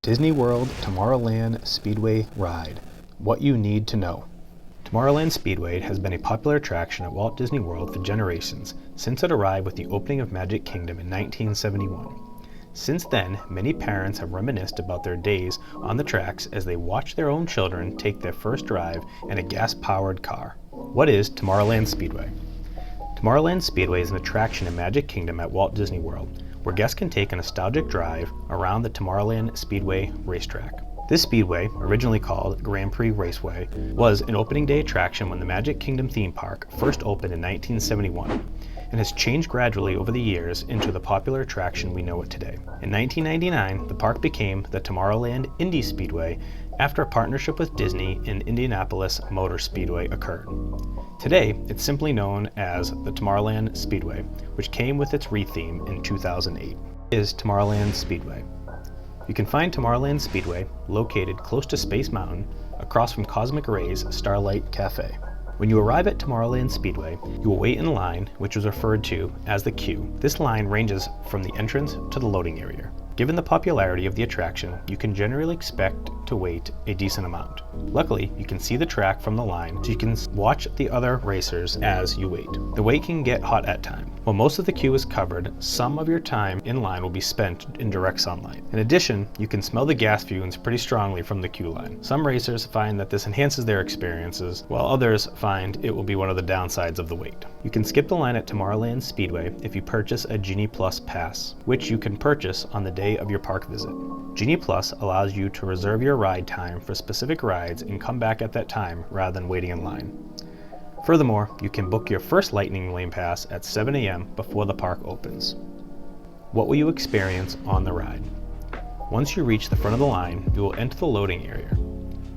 Disney World Tomorrowland Speedway Ride. What you need to know. Tomorrowland Speedway has been a popular attraction at Walt Disney World for generations, since it arrived with the opening of Magic Kingdom in 1971. Since then, many parents have reminisced about their days on the tracks as they watch their own children take their first drive in a gas-powered car. What is Tomorrowland Speedway? Tomorrowland Speedway is an attraction in Magic Kingdom at Walt Disney World, where guests can take a nostalgic drive around the Tomorrowland Speedway racetrack. This speedway, originally called Grand Prix Raceway, was an opening day attraction when the Magic Kingdom theme park first opened in 1971, and has changed gradually over the years into the popular attraction we know it today. In 1999, the park became the Tomorrowland Indy Speedway after a partnership with Disney and Indianapolis Motor Speedway occurred. Today, it's simply known as the Tomorrowland Speedway, which came with its re-theme in 2008. Is Tomorrowland Speedway. You can find Tomorrowland Speedway located close to Space Mountain, across from Cosmic Ray's Starlight Cafe. When you arrive at Tomorrowland Speedway, you will wait in line, which is referred to as the queue. This line ranges from the entrance to the loading area. Given the popularity of the attraction, you can generally expect to wait a decent amount. Luckily, you can see the track from the line, so you can watch the other racers as you wait. The wait can get hot at times. While most of the queue is covered, some of your time in line will be spent in direct sunlight. In addition, you can smell the gas fumes pretty strongly from the queue line. Some racers find that this enhances their experiences, while others find it will be one of the downsides of the wait. You can skip the line at Tomorrowland Speedway if you purchase a Genie Plus pass, which you can purchase on the day of your park visit. Genie Plus allows you to reserve your ride time for specific rides and come back at that time rather than waiting in line. Furthermore, you can book your first Lightning Lane Pass at 7 a.m. before the park opens. What will you experience on the ride? Once you reach the front of the line, you will enter the loading area.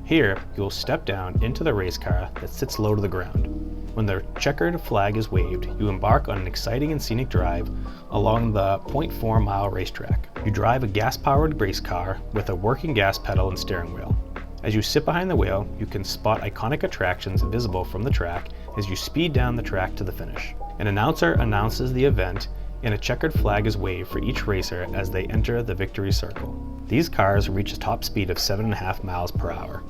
Here, you will step down into the race car that sits low to the ground. When the checkered flag is waved, you embark on an exciting and scenic drive along the 0.4-mile racetrack. You drive a gas-powered race car with a working gas pedal and steering wheel. As you sit behind the wheel, you can spot iconic attractions visible from the track as you speed down the track to the finish. An announcer announces the event, and a checkered flag is waved for each racer as they enter the victory circle. These cars reach a top speed of 7.5 miles per hour.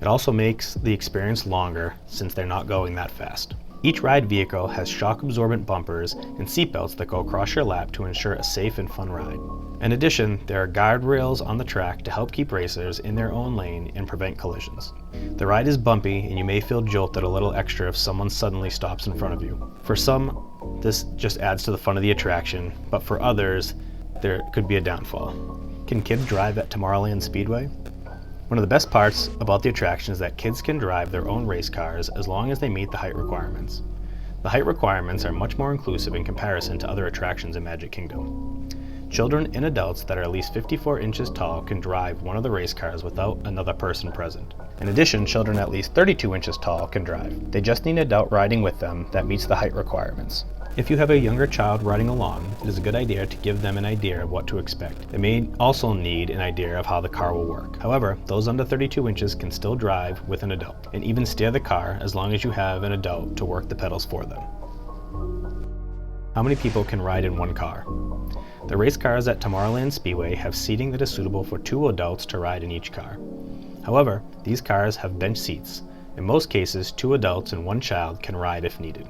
It also makes the experience longer since they're not going that fast. Each ride vehicle has shock-absorbent bumpers and seatbelts that go across your lap to ensure a safe and fun ride. In addition, there are guardrails on the track to help keep racers in their own lane and prevent collisions. The ride is bumpy, and you may feel jolted a little extra if someone suddenly stops in front of you. For some, this just adds to the fun of the attraction, but for others, there could be a downfall. Can kids drive at Tomorrowland Speedway? One of the best parts about the attraction is that kids can drive their own race cars as long as they meet the height requirements. The height requirements are much more inclusive in comparison to other attractions in Magic Kingdom. Children and adults that are at least 54 inches tall can drive one of the race cars without another person present. In addition, children at least 32 inches tall can drive. They just need an adult riding with them that meets the height requirements. If you have a younger child riding along, it is a good idea to give them an idea of what to expect. They may also need an idea of how the car will work. However, those under 32 inches can still drive with an adult, and even steer the car as long as you have an adult to work the pedals for them. How many people can ride in one car? The race cars at Tomorrowland Speedway have seating that is suitable for 2 adults to ride in each car. However, these cars have bench seats. In most cases, 2 adults and 1 child can ride if needed.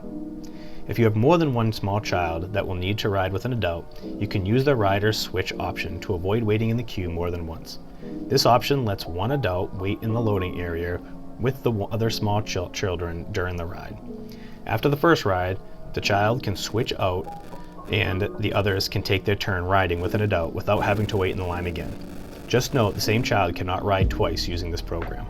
If you have more than 1 small child that will need to ride with an adult, you can use the rider's switch option to avoid waiting in the queue more than once. This option lets 1 adult wait in the loading area with the other small children during the ride. After the first ride, the child can switch out and the others can take their turn riding with an adult without having to wait in the line again. Just note, the same child cannot ride twice using this program.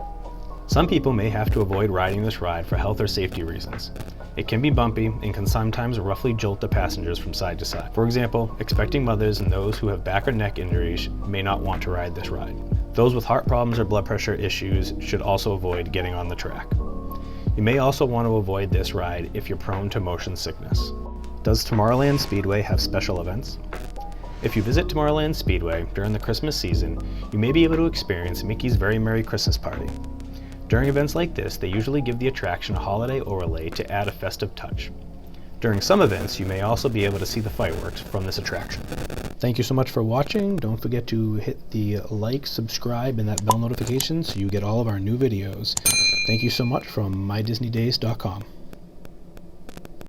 Some people may have to avoid riding this ride for health or safety reasons. It can be bumpy and can sometimes roughly jolt the passengers from side to side. For example, expecting mothers and those who have back or neck injuries may not want to ride this ride. Those with heart problems or blood pressure issues should also avoid getting on the track. You may also want to avoid this ride if you're prone to motion sickness. Does Tomorrowland Speedway have special events? If you visit Tomorrowland Speedway during the Christmas season, you may be able to experience Mickey's Very Merry Christmas Party. During events like this, they usually give the attraction a holiday overlay to add a festive touch. During some events, you may also be able to see the fireworks from this attraction. Thank you so much for watching. Don't forget to hit the like, subscribe, and that bell notification so you get all of our new videos. Thank you so much from mydisneydays.com.